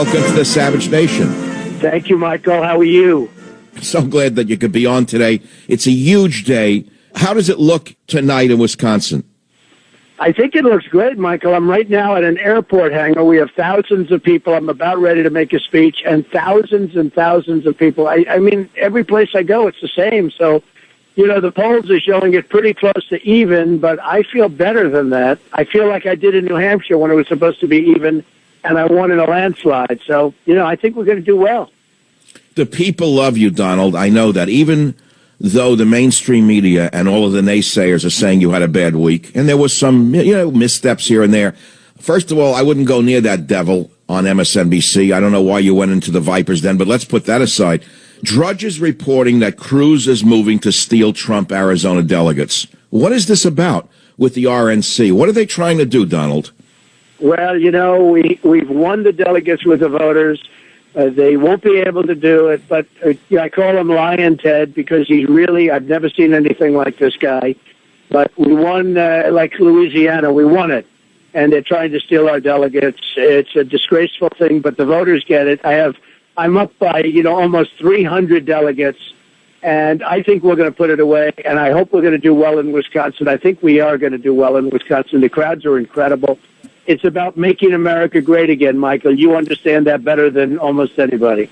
welcome to the Savage Nation. Thank you, Michael. How are you? So glad that you could be on today. It's a huge day. How does it look tonight in Wisconsin? I think it looks great, Michael. I'm right now at an airport hangar. We have thousands of people. I'm about ready to make a speech, and thousands of people. I mean, every place I go, it's the same. So, you know, the polls are showing it pretty close to even, but I feel better than that. I feel like I did in New Hampshire when it was supposed to be even, and I won in a landslide. So, you know, I think we're going to do well. The people love you, Donald. I know that. Even though the mainstream media and all of the naysayers are saying you had a bad week, and there was some, you know, missteps here and there. First of all, I wouldn't go near that devil on MSNBC. I don't know why you went into the Vipers then, but let's put that aside. Drudge is reporting that Cruz is moving to steal Trump Arizona delegates. What is this about with the RNC? What are they trying to do, Donald? Well, you know, we've won the delegates with the voters. They won't be able to do it, but I call him Lion Ted because he's really, I've never seen anything like this guy. But we won, like Louisiana, we won it. And they're trying to steal our delegates. It's a disgraceful thing, but the voters get it. I'm up by, you know, almost 300 delegates, and I think we're going to put it away, and I hope we're going to do well in Wisconsin. I think we are going to do well in Wisconsin. The crowds are incredible. It's about making America great again, Michael. You understand that better than almost anybody.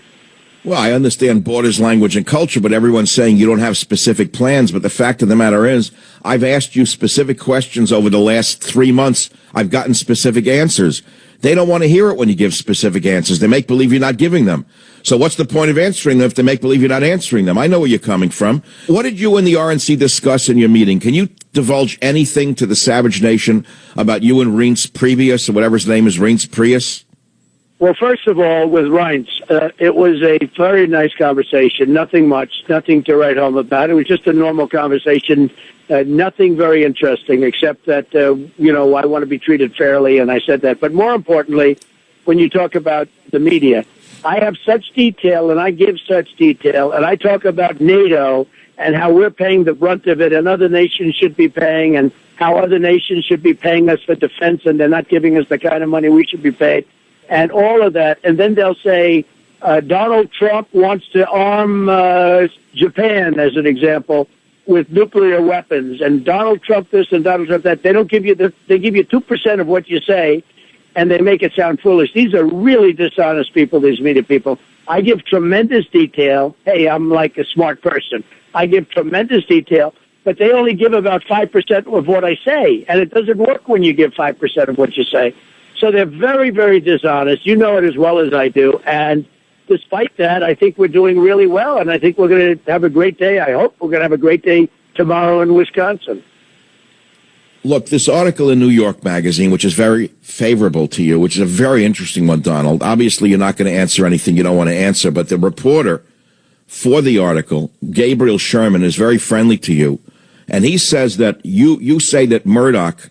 Well, I understand borders, language, and culture, but everyone's saying you don't have specific plans. But the fact of the matter is, I've asked you specific questions over the last 3 months. I've gotten specific answers. They don't want to hear it when you give specific answers. They make believe you're not giving them. So what's the point of answering them if they make believe you're not answering them? I know where you're coming from. What did you and the RNC discuss in your meeting? Can you divulge anything to the Savage Nation about you and Reince Priebus, or whatever his name is, Reince Priebus? Well, first of all, with Reince, it was a very nice conversation. Nothing much, nothing to write home about. It was just a normal conversation. Nothing very interesting, except that, you know, I want to be treated fairly, and I said that. But more importantly, when you talk about the media, I have such detail, and I give such detail, and I talk about NATO and how we're paying the brunt of it, and other nations should be paying, and how other nations should be paying us for defense, and they're not giving us the kind of money we should be paid, and all of that. And then they'll say, Donald Trump wants to arm Japan, as an example, with nuclear weapons, and Donald Trump this and Donald Trump that. They don't give you they give you 2% of what you say, and they make it sound foolish. These are really dishonest people, these media people. I give tremendous detail. Hey, I'm like a smart person. I give tremendous detail, but they only give about 5% of what I say, and it doesn't work when you give 5% of what you say. So they're very, very dishonest. You know it as well as I do, and despite that, I think we're doing really well, and I think we're going to have a great day. I hope we're going to have a great day tomorrow in Wisconsin. Look, this article in New York Magazine, which is very favorable to you, which is a very interesting one, Donald. Obviously, you're not going to answer anything you don't want to answer, but the reporter for the article, Gabriel Sherman, is very friendly to you, and he says that you say that Murdoch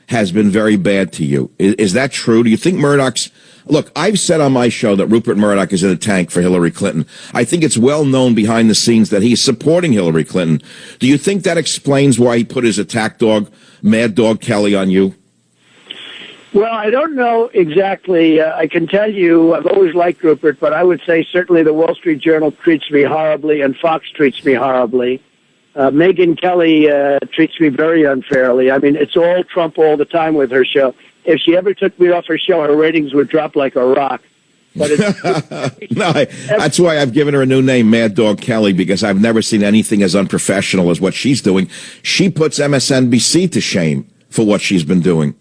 has been very bad to you. Is that true? Do you think Murdoch's... Look, I've said on my show that Rupert Murdoch is in a tank for Hillary Clinton. I think it's well known behind the scenes that he's supporting Hillary Clinton. Do you think that explains why he put his attack dog, Mad Dog Kelly, on you? Well, I don't know exactly. I can tell you I've always liked Rupert, but I would say certainly the Wall Street Journal treats me horribly and Fox treats me horribly. Megyn Kelly treats me very unfairly. I mean, it's all Trump all the time with her show. If she ever took me off her show, her ratings would drop like a rock. But that's why I've given her a new name, Mad Dog Kelly, because I've never seen anything as unprofessional as what she's doing. She puts MSNBC to shame for what she's been doing.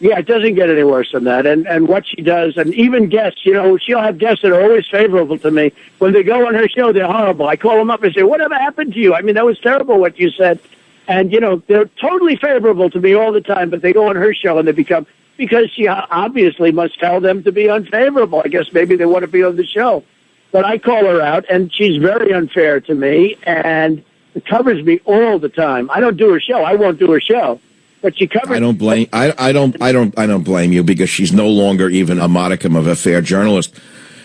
Yeah, it doesn't get any worse than that. And what she does, and even guests, you know, she'll have guests that are always favorable to me. When they go on her show, they're horrible. I call them up and say, whatever happened to you? I mean, that was terrible what you said. And, you know, they're totally favorable to me all the time, but they go on her show and they become... Because she obviously must tell them to be unfavorable. I guess maybe they want to be on the show. But I call her out, and she's very unfair to me, and it covers me all the time. I don't do her show. I won't do her show. But she covers... I don't blame I don't blame you, because she's no longer even a modicum of a fair journalist.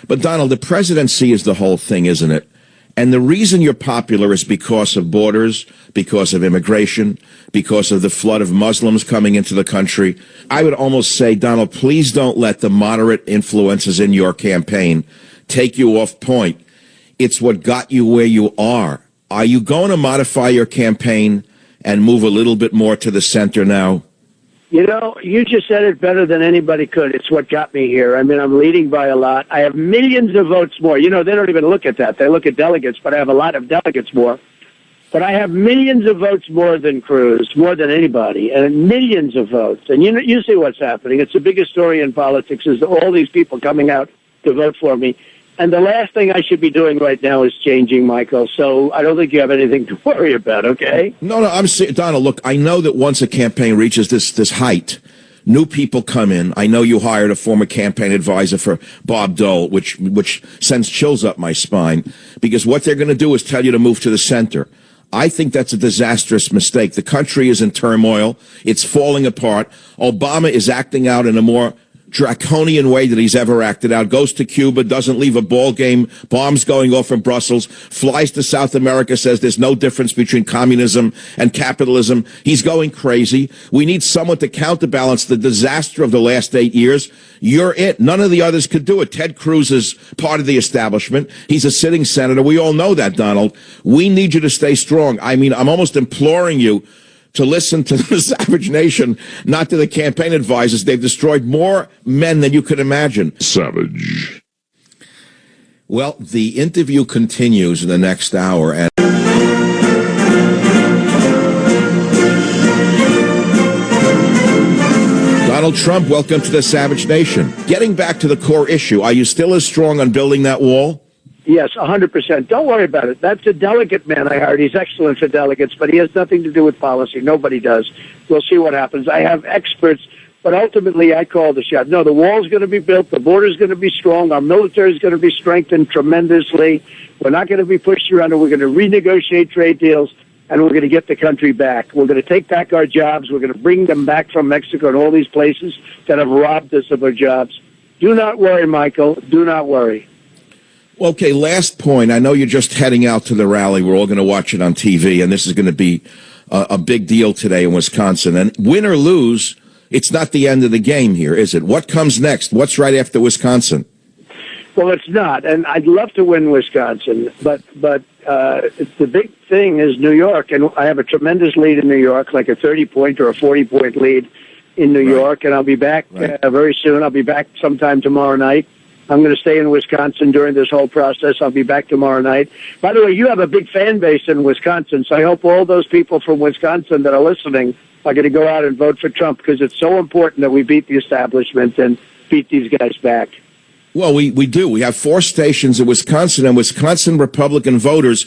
But Donald, the presidency is the whole thing, isn't it? And the reason you're popular is because of borders, because of immigration, because of the flood of Muslims coming into the country. I would almost say, Donald, please don't let the moderate influences in your campaign take you off point. It's what got you where you are. Are you going to modify your campaign and move a little bit more to the center now? You know, you just said it better than anybody could. It's what got me here. I mean, I'm leading by a lot. I have millions of votes more. You know, they don't even look at that. They look at delegates, but I have a lot of delegates more. But I have millions of votes more than Cruz, more than anybody, and millions of votes. And you see what's happening. It's the biggest story in politics is all these people coming out to vote for me. And the last thing I should be doing right now is changing, Michael. So I don't think you have anything to worry about, okay? No, Donald, look, I know that once a campaign reaches this height, new people come in. I know you hired a former campaign advisor for Bob Dole, which sends chills up my spine, because what they're going to do is tell you to move to the center. I think that's a disastrous mistake. The country is in turmoil. It's falling apart. Obama is acting out in a more draconian way that he's ever acted out, goes to Cuba, doesn't leave a ball game, bombs going off in Brussels, flies to South America, says there's no difference between communism and capitalism. He's going crazy. We need someone to counterbalance the disaster of the last 8 years. You're it. None of the others could do it. Ted Cruz is part of the establishment. He's a sitting senator. We all know that, Donald. We need you to stay strong. I mean, I'm almost imploring you to listen to the Savage Nation, not to the campaign advisors. They've destroyed more men than you could imagine. Savage. Well, the interview continues in the next hour. And Donald Trump, welcome to the Savage Nation. Getting back to the core issue, are you still as strong on building that wall? Yes, 100%. Don't worry about it. That's a delegate man I hired. He's excellent for delegates, but he has nothing to do with policy. Nobody does. We'll see what happens. I have experts, but ultimately I call the shot. No, the wall's going to be built. The border's going to be strong. Our military is going to be strengthened tremendously. We're not going to be pushed around. We're going to renegotiate trade deals, and we're going to get the country back. We're going to take back our jobs. We're going to bring them back from Mexico and all these places that have robbed us of our jobs. Do not worry, Michael. Do not worry. Okay, last point. I know you're just heading out to the rally. We're all going to watch it on TV, and this is going to be a big deal today in Wisconsin. And win or lose, it's not the end of the game here, is it? What comes next? What's right after Wisconsin? Well, it's not, and I'd love to win Wisconsin, but the big thing is New York, and I have a tremendous lead in New York, like a 30-point or a 40-point lead in New York, and I'll be back very soon. I'll be back sometime tomorrow night. I'm going to stay in Wisconsin during this whole process. I'll be back tomorrow night. By the way, you have a big fan base in Wisconsin, so I hope all those people from Wisconsin that are listening are going to go out and vote for Trump, because it's so important that we beat the establishment and beat these guys back. Well, we do. We have 4 stations in Wisconsin, and Wisconsin Republican voters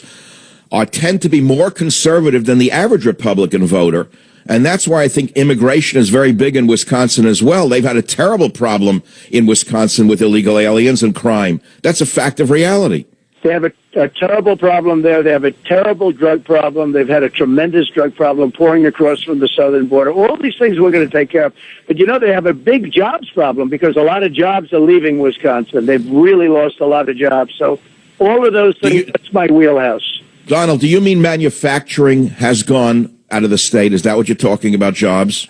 tend to be more conservative than the average Republican voter. And that's why I think immigration is very big in Wisconsin as well. They've had a terrible problem in Wisconsin with illegal aliens and crime. That's a fact of reality. They have a terrible problem there. They have a terrible drug problem. They've had a tremendous drug problem pouring across from the southern border. All these things we're going to take care of. But, they have a big jobs problem, because a lot of jobs are leaving Wisconsin. They've really lost a lot of jobs. So all of those things, that's my wheelhouse. Donald, do you mean manufacturing has gone out of the state? Is that what you're talking about, jobs?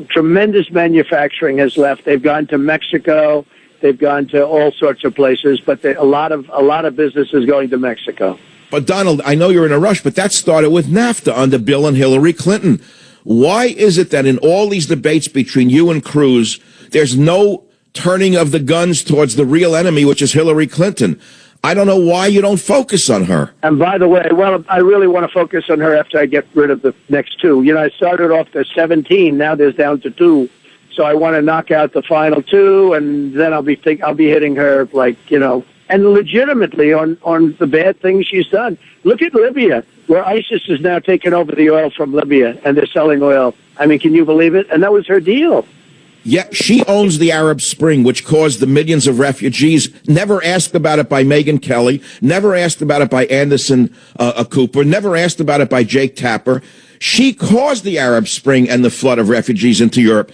Tremendous manufacturing has left. They've gone to Mexico. They've gone to all sorts of places, but a lot of business is going to Mexico. But Donald, I know you're in a rush, but that started with NAFTA under Bill and Hillary Clinton. Why is it that in all these debates between you and Cruz, there's no turning of the guns towards the real enemy, which is Hillary Clinton? I don't know why you don't focus on her. And by the way, I really want to focus on her after I get rid of the next 2. I started off the 17. Now there's down to 2. So I want to knock out the final 2, and then I'll be hitting her and legitimately on the bad things she's done. Look at Libya, where ISIS is now taking over the oil from Libya, and they're selling oil. I mean, can you believe it? And that was her deal. Yeah, she owns the Arab Spring, which caused the millions of refugees. Never asked about it by Megyn Kelly. Never asked about it by Anderson Cooper. Never asked about it by Jake Tapper. She caused the Arab Spring and the flood of refugees into Europe.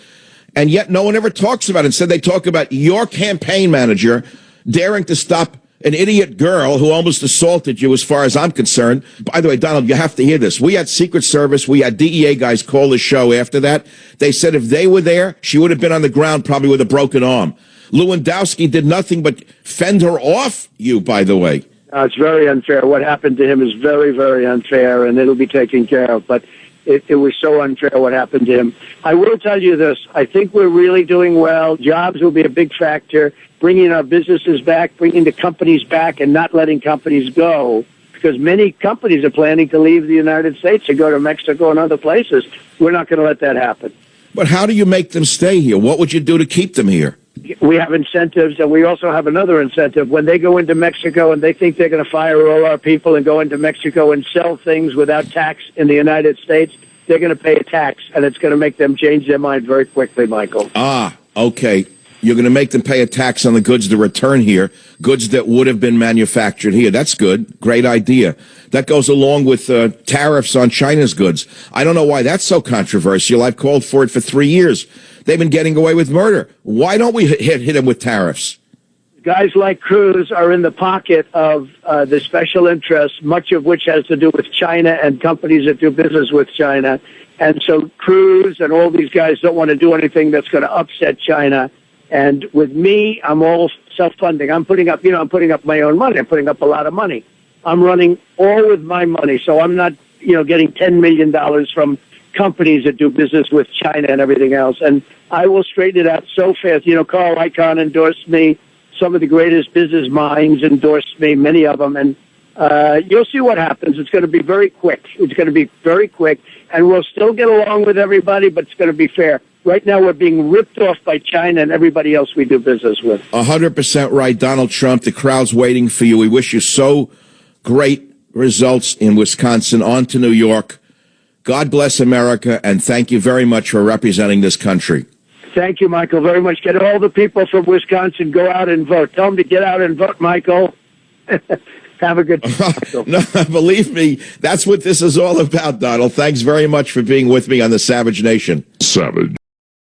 And yet no one ever talks about it. Instead, they talk about your campaign manager daring to stop an idiot girl who almost assaulted you, as far as I'm concerned. By the way, Donald, you have to hear this. We had Secret Service, we had DEA guys call the show after that. They said if they were there, she would have been on the ground probably with a broken arm. Lewandowski did nothing but fend her off you, by the way. It's very unfair. What happened to him is very, very unfair, and it'll be taken care of. But it was so unfair what happened to him. I will tell you this. I think we're really doing well. Jobs will be a big factor. Bringing our businesses back, bringing the companies back, and not letting companies go. Because many companies are planning to leave the United States and go to Mexico and other places. We're not going to let that happen. But how do you make them stay here? What would you do to keep them here? We have incentives, and we also have another incentive. When they go into Mexico and they think they're going to fire all our people and go into Mexico and sell things without tax in the United States, they're going to pay a tax, and it's going to make them change their mind very quickly, Michael. Ah, okay. You're going to make them pay a tax on the goods that return here, goods that would have been manufactured here. That's good. Great idea. That goes along with tariffs on China's goods. I don't know why that's so controversial. I've called for it for 3 years. They've been getting away with murder. Why don't we hit them with tariffs? Guys like Cruz are in the pocket of the special interests, much of which has to do with China and companies that do business with China. And so Cruz and all these guys don't want to do anything that's going to upset China. And with me, I'm all self-funding. I'm putting up my own money. I'm putting up a lot of money. I'm running all with my money. So I'm not, getting $10 million from companies that do business with China and everything else. And I will straighten it out so fast. Carl Icahn endorsed me. Some of the greatest business minds endorsed me, many of them. And you'll see what happens. It's going to be very quick. It's going to be very quick. And we'll still get along with everybody, but it's going to be fair. Right now, we're being ripped off by China and everybody else we do business with. 100% right, Donald Trump. The crowd's waiting for you. We wish you so great results in Wisconsin. On to New York. God bless America, and thank you very much for representing this country. Thank you, Michael, very much. Get all the people from Wisconsin, go out and vote. Tell them to get out and vote, Michael. Have a good day. No, believe me, that's what this is all about, Donald. Thanks very much for being with me on the Savage Nation. Savage.